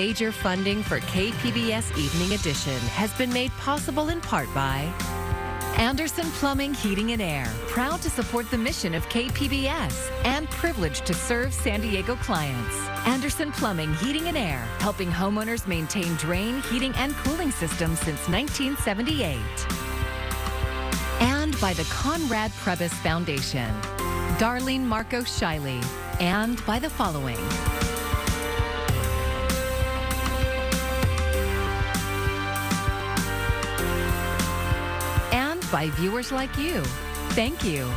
Major funding for KPBS Evening Edition has been made possible in part by Anderson Plumbing, Heating and Air, proud to support the mission of KPBS and privileged to serve San Diego clients. Anderson Plumbing, Heating and Air, helping homeowners maintain drain, heating, and cooling systems since 1978. And by the Conrad Prebys Foundation, Darlene Marco Shiley, and by the following. By viewers like you. Thank you.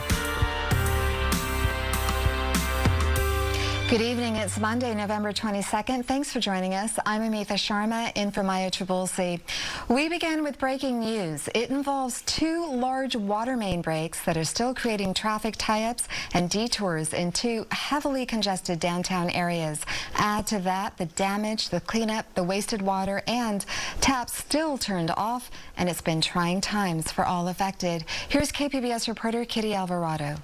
Good evening. It's Monday, November 22nd. Thanks for joining us. I'm Amitha Sharma, in for Maya Trabulsi. We begin with breaking news. It involves two large water main breaks that are still creating traffic tie-ups and detours in two heavily congested downtown areas. Add to that the damage, the cleanup, the wasted water, and taps still turned off, and it's been trying times for all affected. Here's KPBS reporter Kitty Alvarado.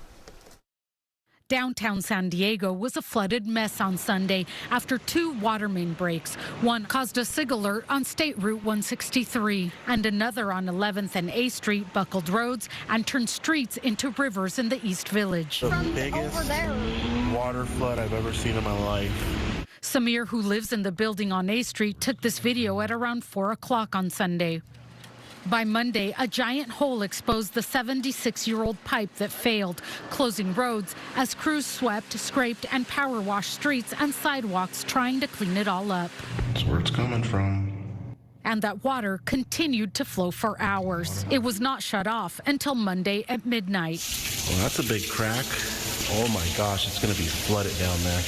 Downtown San Diego was a flooded mess on Sunday after two water main breaks. One caused a SIG alert on State Route 163, and another on 11th and A Street buckled roads and turned streets into rivers in the East Village. The biggest water flood I've ever seen in my life. Samir, who lives in the building on A Street, took this video at around 4 o'clock on Sunday. By Monday, a giant hole exposed the 76-year-old pipe that failed, closing roads as crews swept, scraped, and power washed streets and sidewalks trying to clean it all up. That's where it's coming from. And that water continued to flow for hours. It was not shut off until Monday at midnight. Well, that's a big crack. Oh my gosh, it's going to be flooded down there.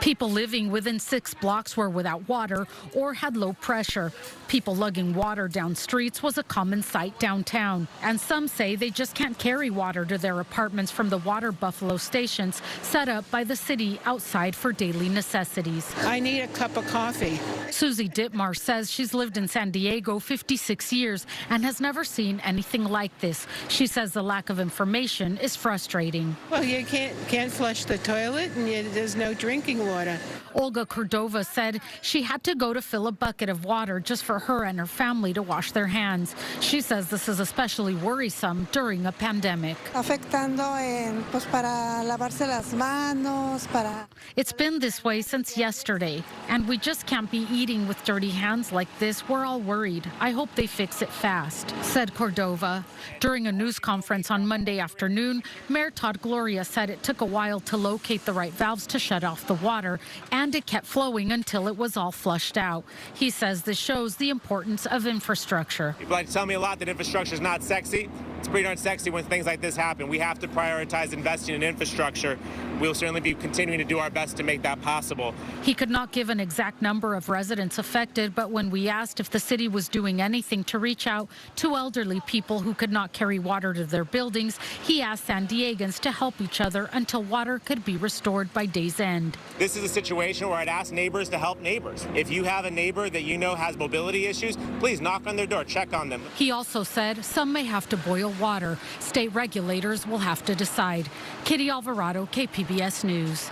People living within 6 blocks were without water or had low pressure. People lugging water down streets was a common sight downtown. And some say they just can't carry water to their apartments from the water buffalo stations set up by the city outside for daily necessities. I need a cup of coffee. Susie Dittmar says she's lived in San Diego 56 years and has never seen anything like this. She says the lack of information is frustrating. Well, you can't flush the toilet and there's no drinking water. Olga Cordova said she had to go to fill a bucket of water just for her and her family to wash their hands. She says this is especially worrisome during a pandemic. It's been this way since yesterday, and we just can't be eating with dirty hands like this. We're all worried. I hope they fix it fast, said Cordova. During a news conference on Monday afternoon, Mayor Todd Gloria said it took a while to locate the right valves to shut off the water, and it kept flowing until it was all flushed out. He says this shows the importance of infrastructure. People like to tell me a lot that infrastructure is not sexy. It's pretty darn sexy when things like this happen. We have to prioritize investing in infrastructure. We'll certainly be continuing to do our best to make that possible. He could not give an exact number of residents affected, but when we asked if the city was doing anything to reach out to elderly people who could not carry water to their buildings, he asked San Diegans to help each other until water could be restored by day's end. This is a situation where I'd ask neighbors to help neighbors. If you have a neighbor that you know has mobility issues, please knock on their door, check on them. He also said some may have to boil water. State regulators will have to decide. Kitty Alvarado, KPBS News.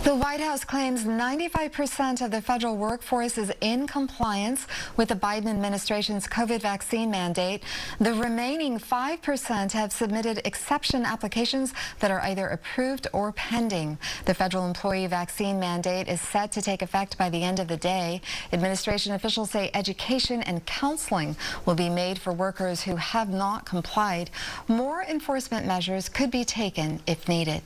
The White House claims 95% of the federal workforce is in compliance with the Biden administration's COVID vaccine mandate. The remaining 5% have submitted exception applications that are either approved or pending. The federal employee vaccine mandate is set to take effect by the end of the day. Administration officials say education and counseling will be made for workers who have not complied. More enforcement measures could be taken if needed.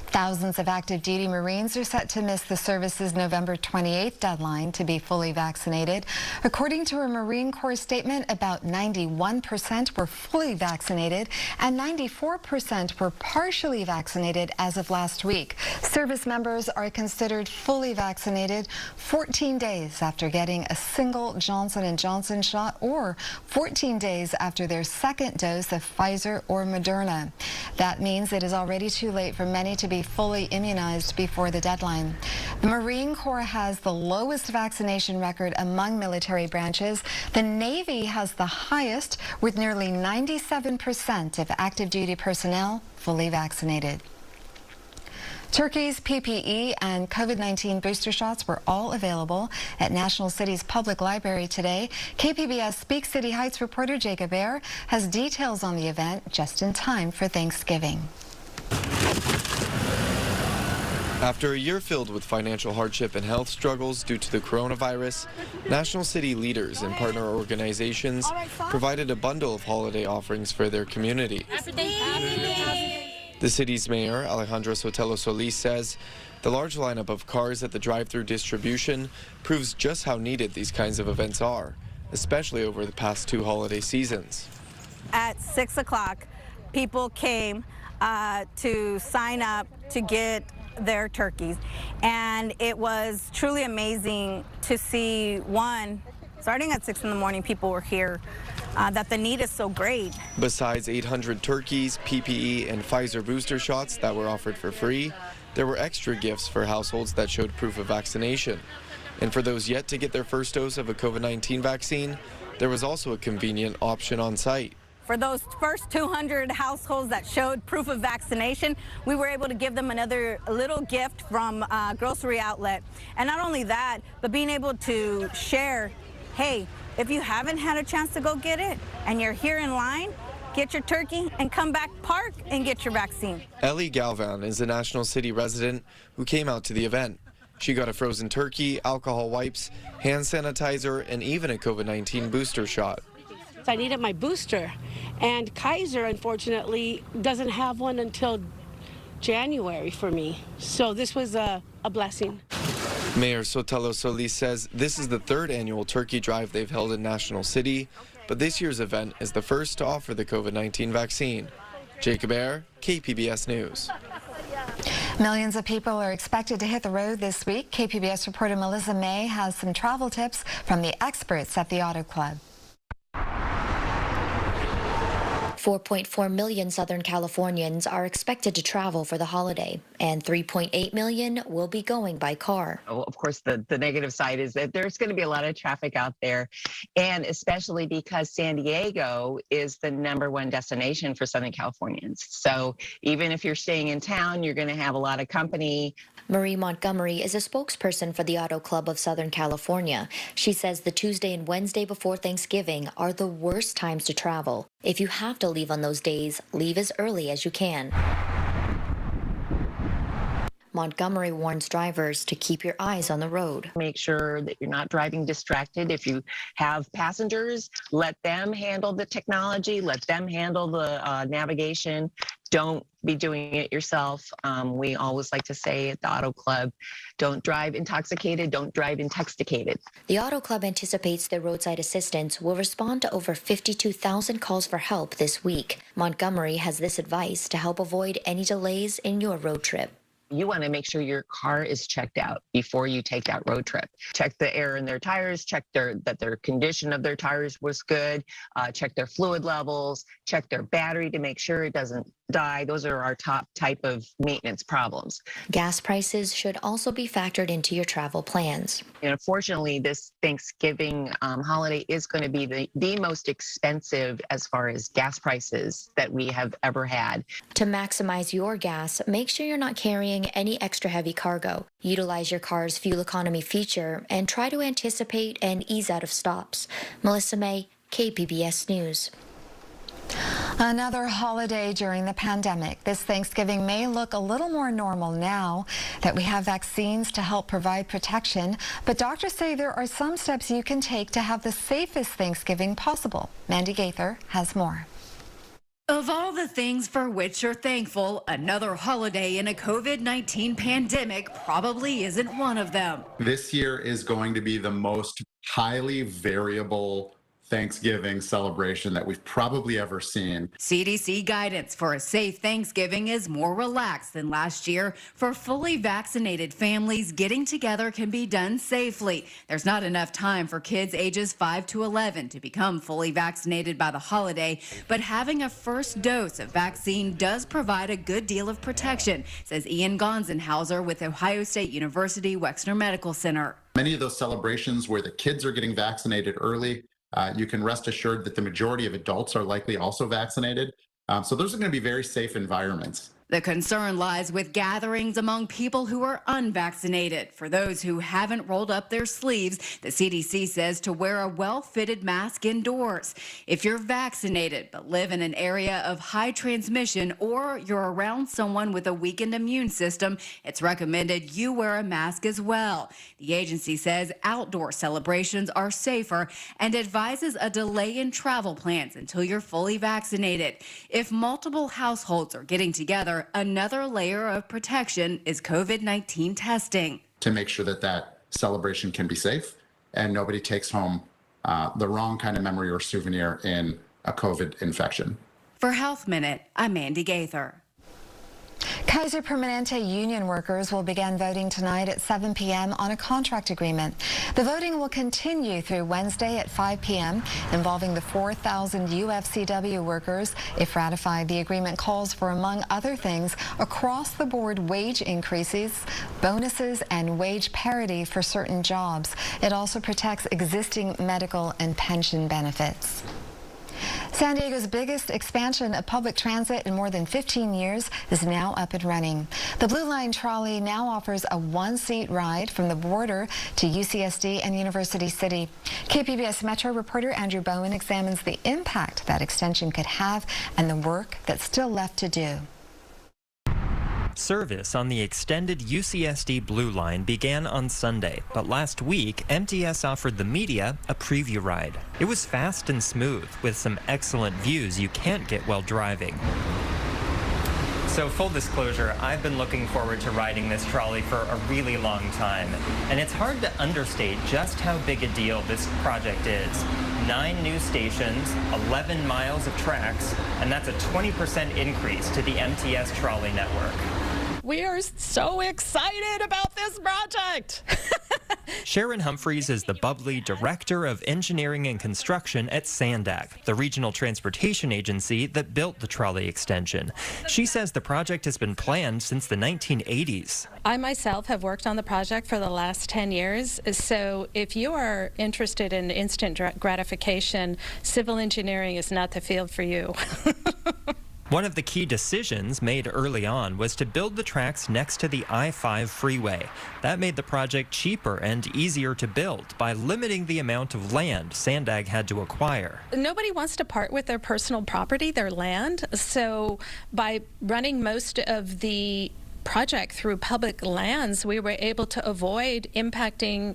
Thousands of active duty Marines are set to miss the service's November 28th deadline to be fully vaccinated. According to a Marine Corps statement, about 91% were fully vaccinated and 94% were partially vaccinated as of last week. Service members are considered fully vaccinated 14 days after getting a single Johnson & Johnson shot or 14 days after their second dose of Pfizer or Moderna. That means it is already too late for many to be fully immunized before the deadline. The Marine Corps has the lowest vaccination record among military branches. The Navy has the highest, with nearly 97% of active duty personnel fully vaccinated. Turkey's PPE and COVID-19 booster shots were all available at National City's public library today. KPBS Speak City Heights reporter Jacob Ayer has details on the event just in time for Thanksgiving. After a year filled with financial hardship and health struggles due to the coronavirus, National City leaders and partner organizations provided a bundle of holiday offerings for their community. The city's mayor, Alejandra Sotelo Solis, says the large lineup of cars at the drive-thru distribution proves just how needed these kinds of events are, especially over the past 2 holiday seasons. At 6 o'clock, people came to sign up to get their turkeys, and it was truly amazing to see, one, starting at 6 in the morning, people were here, that the need is so great. Besides 800 turkeys, PPE, and Pfizer booster shots that were offered for free, there were extra gifts for households that showed proof of vaccination. And for those yet to get their first dose of a COVID-19 vaccine, there was also a convenient option on site. For those first 200 households that showed proof of vaccination, we were able to give them another little gift from a grocery outlet. And not only that, but being able to share, hey, if you haven't had a chance to go get it and you're here in line, get your turkey and come back, park, and get your vaccine. Ellie Galvan is a National City resident who came out to the event. She got a frozen turkey, alcohol wipes, hand sanitizer, and even a COVID-19 booster shot. I needed my booster, and Kaiser, unfortunately, doesn't have one until January for me. So this was a blessing. Mayor Sotelo Solis says this is the 3rd annual turkey drive they've held in National City, but this year's event is the first to offer the COVID-19 vaccine. Jacob Ayer, KPBS News. Millions of people are expected to hit the road this week. KPBS reporter Melissa May has some travel tips from the experts at the Auto Club. 4.4 million Southern Californians are expected to travel for the holiday, and 3.8 million will be going by car. Of course, the negative side is that there's going to be a lot of traffic out there, and especially because San Diego is the #1 destination for Southern Californians. So even if you're staying in town, you're going to have a lot of company. Marie Montgomery is a spokesperson for the Auto Club of Southern California. She says the Tuesday and Wednesday before Thanksgiving are the worst times to travel. If you have to leave on those days, leave as early as you can. Montgomery warns drivers to keep your eyes on the road. Make sure that you're not driving distracted. If you have passengers, let them handle the technology, let them handle the navigation. Don't be doing it yourself. We always like to say at the Auto Club, don't drive intoxicated, don't drive intoxicated. The Auto Club anticipates their roadside assistance will respond to over 52,000 calls for help this week. Montgomery has this advice to help avoid any delays in your road trip. You want to make sure your car is checked out before you take that road trip. Check the air in their tires, check that their condition of their tires was good, check their fluid levels, check their battery to make sure it doesn't die. Those are our top type of maintenance problems. Gas prices should also be factored into your travel plans. And unfortunately, this Thanksgiving holiday is going to be the most expensive as far as gas prices that we have ever had. To maximize your gas, make sure you're not carrying any extra heavy cargo. Utilize your car's fuel economy feature and try to anticipate and ease out of stops. Melissa May, KPBS News. Another holiday during the pandemic. This Thanksgiving may look a little more normal now that we have vaccines to help provide protection, but doctors say there are some steps you can take to have the safest Thanksgiving possible. Mandy Gaither has more. Of all the things for which you're thankful, another holiday in a COVID-19 pandemic probably isn't one of them. This year is going to be the most highly variable Thanksgiving celebration that we've probably ever seen. CDC guidance for a safe Thanksgiving is more relaxed than last year. For fully vaccinated families, getting together can be done safely. There's not enough time for kids ages 5 to 11 to become fully vaccinated by the holiday, but having a first dose of vaccine does provide a good deal of protection, says Ian Gonzenhauser with Ohio State University Wexner Medical Center. Many of those celebrations where the kids are getting vaccinated early, you can rest assured that the majority of adults are likely also vaccinated. So those are going to be very safe environments. The concern lies with gatherings among people who are unvaccinated. For those who haven't rolled up their sleeves, the CDC says to wear a well-fitted mask indoors. If you're vaccinated but live in an area of high transmission or you're around someone with a weakened immune system, it's recommended you wear a mask as well. The agency says outdoor celebrations are safer and advises a delay in travel plans until you're fully vaccinated. If multiple households are getting together, another layer of protection is COVID-19 testing. To make sure that that celebration can be safe and nobody takes home the wrong kind of memory or souvenir in a COVID infection. For Health Minute, I'm Mandy Gaither. Kaiser Permanente union workers will begin voting tonight at 7 p.m. on a contract agreement. The voting will continue through Wednesday at 5 p.m., involving the 4,000 UFCW workers. If ratified, the agreement calls for, among other things, across-the-board wage increases, bonuses, and wage parity for certain jobs. It also protects existing medical and pension benefits. San Diego's biggest expansion of public transit in more than 15 years is now up and running. The Blue Line Trolley now offers a one-seat ride from the border to UCSD and University City. KPBS Metro reporter Andrew Bowen examines the impact that extension could have and the work that's still left to do. Service on the extended UCSD Blue Line began on Sunday, but last week, MTS offered the media a preview ride. It was fast and smooth, with some excellent views you can't get while driving. So full disclosure, I've been looking forward to riding this trolley for a really long time, and it's hard to understate just how big a deal this project is. 9 new stations, 11 miles of tracks, and that's a 20% increase to the MTS trolley network. We are so excited about this project. Sharon Humphreys is the bubbly director of engineering and construction at SANDAC, the regional transportation agency that built the trolley extension. She says the project has been planned since the 1980s. I myself have worked on the project for the last 10 years, so if you are interested in instant gratification, civil engineering is not the field for you. One of the key decisions made early on was to build the tracks next to the I-5 freeway. That made the project cheaper and easier to build by limiting the amount of land SANDAG had to acquire. Nobody wants to part with their personal property, their land, so by running most of the project through public lands, we were able to avoid impacting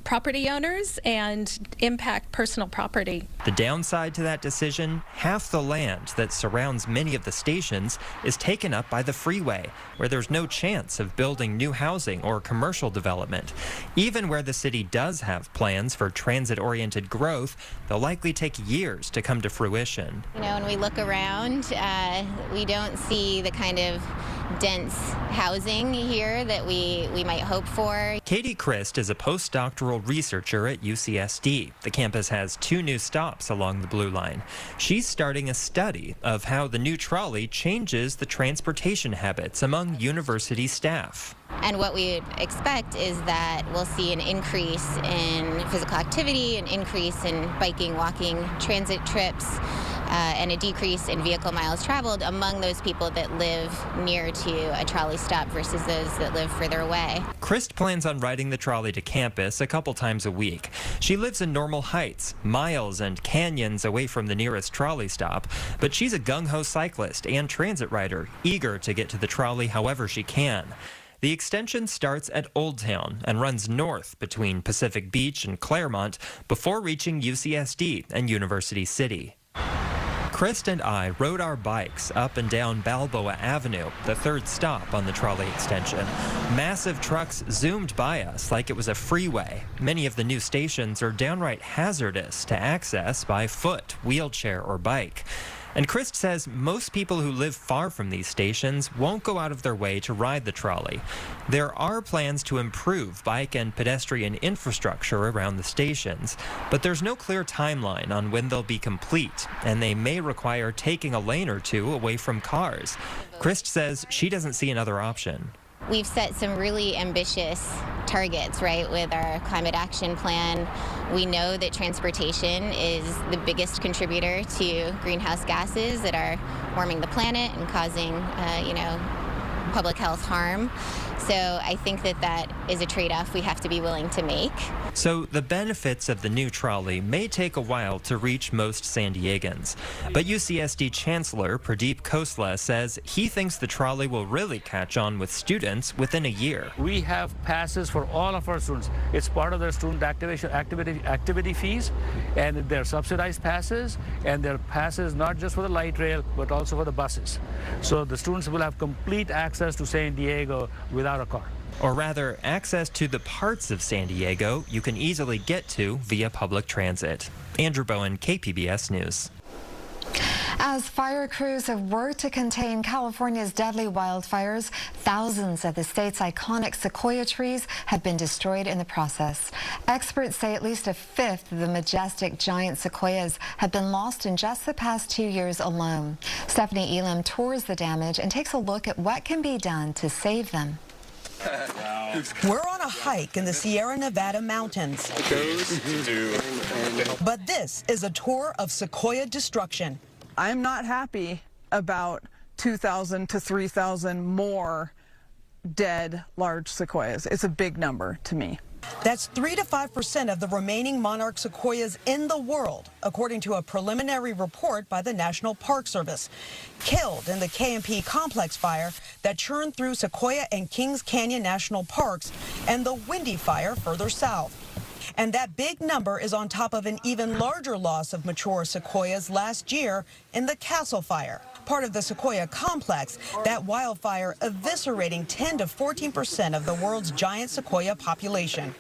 property owners and impact personal property. The downside to that decision, half the land that surrounds many of the stations is taken up by the freeway, where there's no chance of building new housing or commercial development. Even where the city does have plans for transit-oriented growth, they'll likely take years to come to fruition. You know, when we look around, we don't see the kind of dense housing here that we might hope for. Katie Christ is a postdoctoral researcher at UCSD. The campus has 2 new stops along the Blue Line. She's starting a study of how the new trolley changes the transportation habits among university staff. And what we expect is that we'll see an increase in physical activity, an increase in biking, walking, transit trips, and a decrease in vehicle miles traveled among those people that live near to a trolley stop versus those that live further away. Christ plans on riding the trolley to campus a couple times a week. She lives in Normal Heights, miles and canyons away from the nearest trolley stop, but she's a gung-ho cyclist and transit rider, eager to get to the trolley however she can. The extension starts at Old Town and runs north between Pacific Beach and Claremont before reaching UCSD and University City. Christ and I rode our bikes up and down Balboa Avenue, the 3rd stop on the trolley extension. Massive trucks zoomed by us like it was a freeway. Many of the new stations are downright hazardous to access by foot, wheelchair, or bike. And Christ says most people who live far from these stations won't go out of their way to ride the trolley. There are plans to improve bike and pedestrian infrastructure around the stations, but there's no clear timeline on when they'll be complete, and they may require taking a lane or 2 away from cars. Christ says she doesn't see another option. We've set some really ambitious targets, right? With our climate action plan, we know that transportation is the biggest contributor to greenhouse gases that are warming the planet and causing, public health harm. So I think that is a trade-off we have to be willing to make. So the benefits of the new trolley may take a while to reach most San Diegans. But UCSD Chancellor Pradeep Khosla says he thinks the trolley will really catch on with students within a year. We have passes for all of our students. It's part of their student activity fees, and they're subsidized passes, and they're passes not just for the light rail, but also for the buses. So the students will have complete access to San Diego without a car. Or rather, access to the parts of San Diego you can easily get to via public transit. Andrew Bowen, KPBS News. As fire crews have worked to contain California's deadly wildfires, thousands of the state's iconic sequoia trees have been destroyed in the process. Experts say at least a fifth of the majestic giant sequoias have been lost in just the past 2 years alone. Stephanie Elam tours the damage and takes a look at what can be done to save them. We're on a hike in the Sierra Nevada mountains. But this is a tour of sequoia destruction. I'm not happy about 2,000 to 3,000 more dead large sequoias. It's a big number to me. That's 3 to 5% of the remaining monarch sequoias in the world, according to a preliminary report by the National Park Service. Killed in the K&P complex fire that churned through Sequoia and Kings Canyon National Parks and the Windy Fire further south. And that big number is on top of an even larger loss of mature sequoias last year in the Castle Fire, part of the Sequoia complex, that wildfire eviscerating 10 to 14% of the world's giant sequoia population.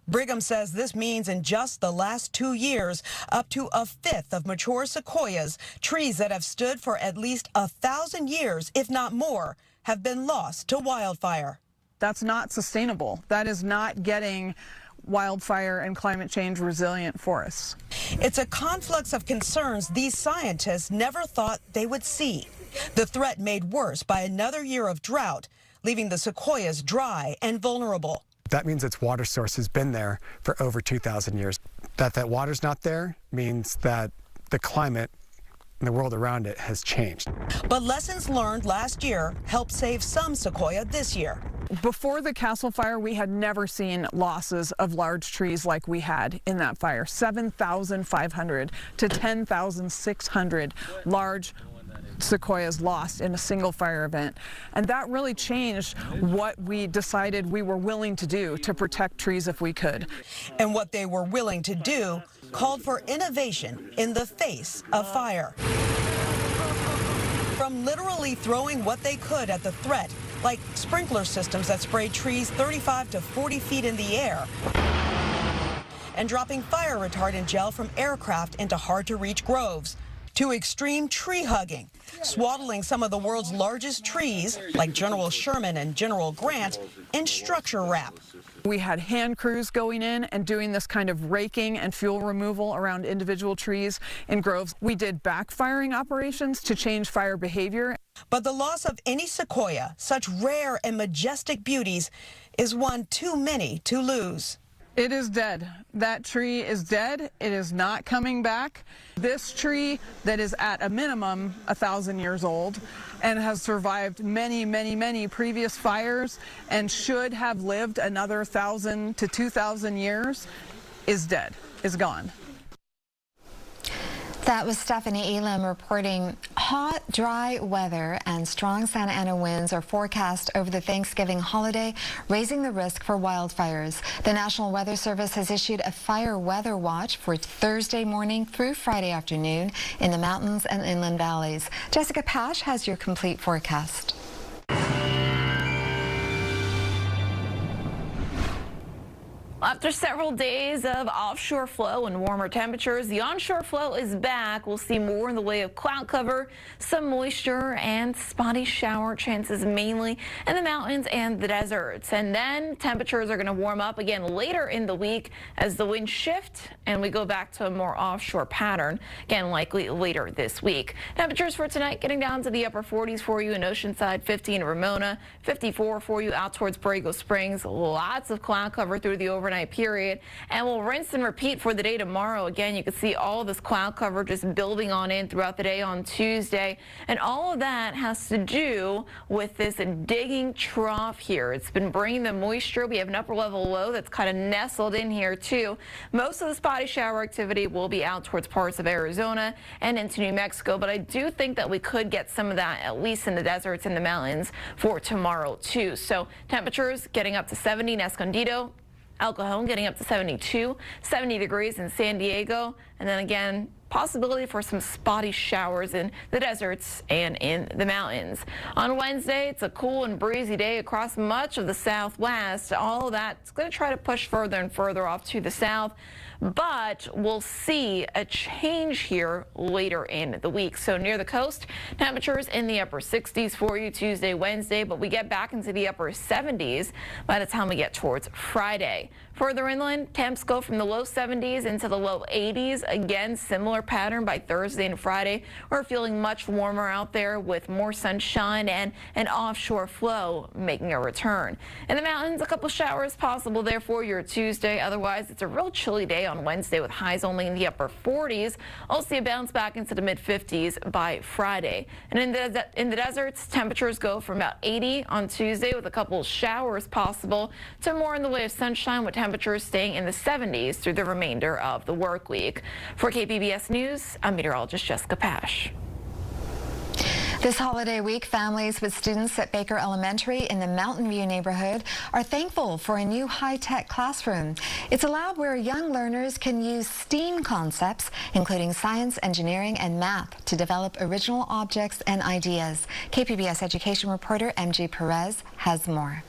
Brigham says this means in just the last 2 years, up to a fifth of mature sequoias, trees that have stood for at least 1,000 years, if not more, have been lost to wildfire. That's not sustainable. That is not getting wildfire and climate change resilient forests. It's a conflux of concerns these scientists never thought they would see. The threat made worse by another year of drought, leaving the sequoias dry and vulnerable. That means its water source has been there for over 2,000 years. That water's not there means that the climate and the world around it has changed. But lessons learned last year helped save some sequoia this year. Before the Castle Fire, we had never seen losses of large trees like we had in that fire. 7,500 to 10,600 large sequoias lost in a single fire event. And that really changed what we decided we were willing to do to protect trees if we could. And what they were willing to do called for innovation in the face of fire. From literally throwing what they could at the threat, like sprinkler systems that spray trees 35 to 40 feet in the air, and dropping fire retardant gel from aircraft into hard-to-reach groves, to extreme tree hugging, swaddling some of the world's largest trees, like General Sherman and General Grant, in structure wrap. We had hand crews going in and doing this kind of raking and fuel removal around individual trees in groves. We did backfiring operations to change fire behavior. But the loss of any sequoia, such rare and majestic beauties, is one too many to lose. It is dead. That tree is dead. It is not coming back. This tree that is at a minimum 1,000 years old and has survived many, many, many previous fires and should have lived another 1,000 to 2,000 years is dead, is gone. That was Stephanie Elam reporting. Hot, dry weather and strong Santa Ana winds are forecast over the Thanksgiving holiday, raising the risk for wildfires. The National Weather Service has issued a fire weather watch for Thursday morning through Friday afternoon in the mountains and inland valleys. Jessica Pash has your complete forecast. Well, After several days of offshore flow and warmer temperatures, the onshore flow is back. We'll see more in the way of cloud cover, some moisture, and spotty shower chances mainly in the mountains and the deserts. And then temperatures are going to warm up again later in the week as the winds shift and we go back to a more offshore pattern, again likely later this week. Temperatures for tonight getting down to the upper 40s for you in Oceanside, 50 in Ramona, 54 for you out towards Borrego Springs. Lots of cloud cover through the overnight period, and we'll rinse and repeat for the day tomorrow. Again, you can see all this cloud cover just building on in throughout the day on Tuesday, and all of that has to do with this digging trough here. It's been bringing the moisture. We have an upper level low that's kind of nestled in here too. Most of the spotty shower activity will be out towards parts of Arizona and into New Mexico, but I do think that we could get some of that at least in the deserts and the mountains for tomorrow too. So temperatures getting up to 70 in Escondido, El Cajon getting up to 72, 70 degrees in San Diego, and then again, possibility for some spotty showers in the deserts and in the mountains. On Wednesday, it's a cool and breezy day across much of the Southwest. All of that's going to try to push further and further off to the south, but we'll see a change here later in the week. So near the coast, temperatures in the upper 60s for you Tuesday, Wednesday, but we get back into the upper 70s by the time we get towards Friday. Further inland, temps go from the low 70s into the low 80s. Again, similar pattern by Thursday and Friday. We're feeling much warmer out there with more sunshine and an offshore flow making a return. In the mountains, a couple showers possible there for your Tuesday. Otherwise, it's a real chilly day on Wednesday with highs only in the upper 40s. I'll see a bounce back into the mid 50s by Friday. And in the deserts, temperatures go from about 80 on Tuesday with a couple showers possible to more in the way of sunshine with temperatures staying in the 70s through the remainder of the work week. For KPBS News, I'm meteorologist Jessica Pash. This holiday week, families with students at Baker Elementary in the Mountain View neighborhood are thankful for a new high-tech classroom. It's a lab where young learners can use STEAM concepts, including science, engineering, and math, to develop original objects and ideas. KPBS education reporter MG Perez has more.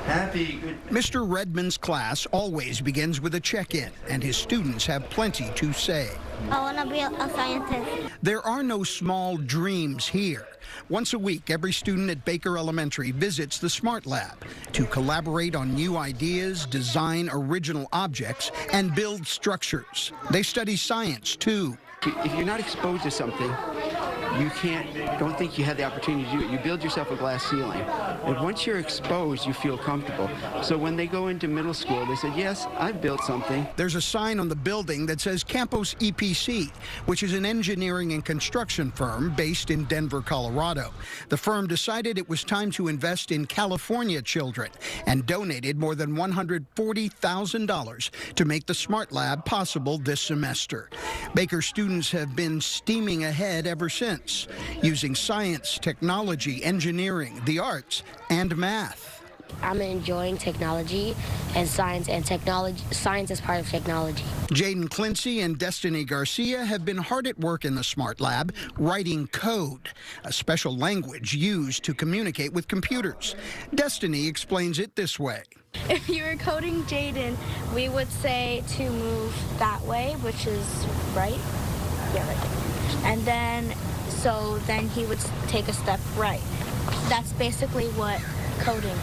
Happy. Mr. Redmond's class always begins with a check-in, and his students have plenty to say. I want to be a scientist. There are no small dreams here. Once a week, every student at Baker Elementary visits the Smart Lab to collaborate on new ideas, design original objects, and build structures. They study science, too. If you're not exposed to something, you don't think you had the opportunity to do it. You build yourself a glass ceiling. And once you're exposed, you feel comfortable. So when they go into middle school, they said, yes, I've built something. There's a sign on the building that says Campos EPC, which is an engineering and construction firm based in Denver, Colorado. The firm decided it was time to invest in California children and donated more than $140,000 to make the Smart Lab possible this semester. Baker students have been steaming ahead ever since, using science, technology, engineering, the arts, and math. I'm enjoying technology and science technology. Science is part of technology. Jaden Clincy and Destiny Garcia have been hard at work in the Smart Lab, writing code, a special language used to communicate with computers. Destiny explains it this way. If you were coding Jaden, we would say to move that way, which is right. Yeah, right. And then, so then he would take a step right. That's basically what coding.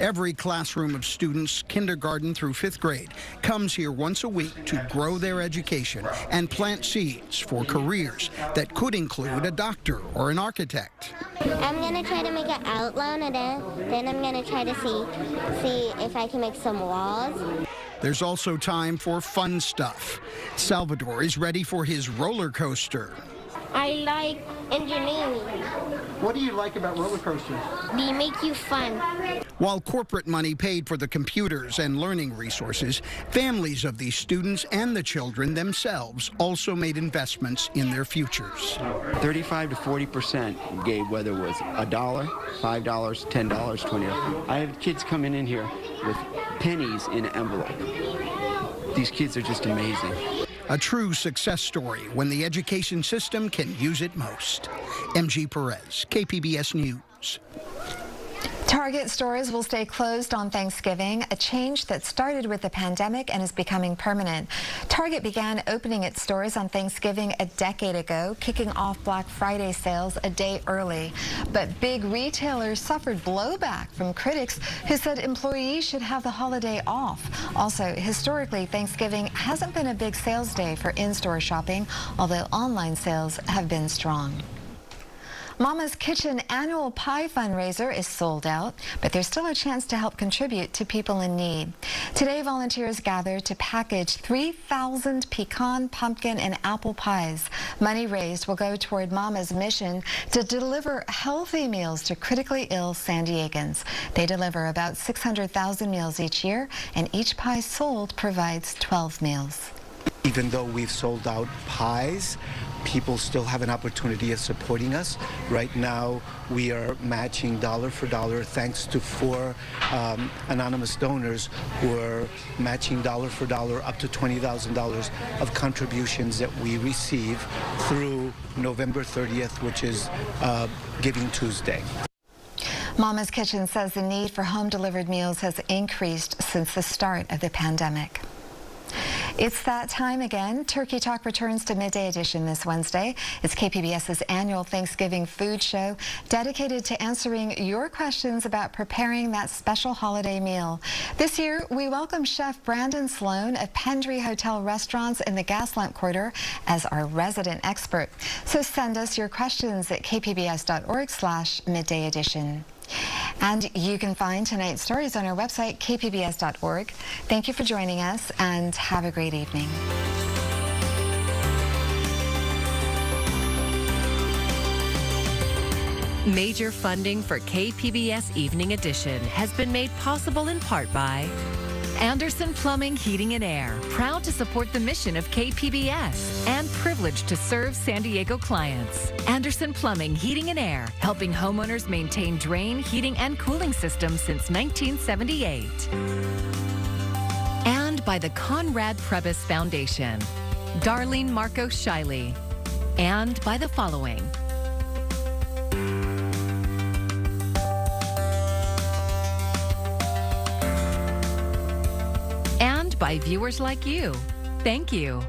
Every classroom of students, kindergarten through 5th grade, comes here once a week to grow their education and plant seeds for careers that could include a doctor or an architect. I'm going to try to make an outline, and then I'm going to try to see if I can make some walls. There's also time for fun stuff. Salvador is ready for his roller coaster. I like engineering. What do you like about roller coasters? They make you fun. While corporate money paid for the computers and learning resources, families of these students and the children themselves also made investments in their futures. 35 to 40% gave, whether it was $1, $5, $10, $20. I have kids coming in here with pennies in an envelope. These kids are just amazing. A true success story when the education system can use it most. MG Perez, KPBS News. Target stores will stay closed on Thanksgiving, a change that started with the pandemic and is becoming permanent. Target began opening its stores on Thanksgiving a decade ago, kicking off Black Friday sales a day early. But big retailers suffered blowback from critics who said employees should have the holiday off. Also, historically, Thanksgiving hasn't been a big sales day for in-store shopping, although online sales have been strong. Mama's Kitchen annual pie fundraiser is sold out, but there's still a chance to help contribute to people in need. Today, volunteers gathered to package 3,000 pecan, pumpkin, and apple pies. Money raised will go toward Mama's mission to deliver healthy meals to critically ill San Diegans. They deliver about 600,000 meals each year, and each pie sold provides 12 meals. Even though we've sold out pies, people still have an opportunity of supporting us. Right now, we are matching dollar for dollar thanks to 4 anonymous donors who are matching dollar for dollar up to $20,000 of contributions that we receive through November 30th, which is Giving Tuesday. Mama's Kitchen says the need for home-delivered meals has increased since the start of the pandemic. It's that time again. Turkey Talk returns to Midday Edition this Wednesday. It's KPBS's annual Thanksgiving food show dedicated to answering your questions about preparing that special holiday meal. This year, we welcome Chef Brandon Sloan of Pendry Hotel Restaurants in the Gaslamp Quarter as our resident expert. So send us your questions at kpbs.org/Midday Edition. And you can find tonight's stories on our website, kpbs.org. Thank you for joining us, and have a great evening. Major funding for KPBS Evening Edition has been made possible in part by Anderson Plumbing, Heating and Air, proud to support the mission of KPBS and privileged to serve San Diego clients. Anderson Plumbing, Heating and Air, helping homeowners maintain drain, heating, and cooling systems since 1978. And by the Conrad Prebys Foundation, Darlene Marco Shiley, and by the following. By viewers like you. Thank you.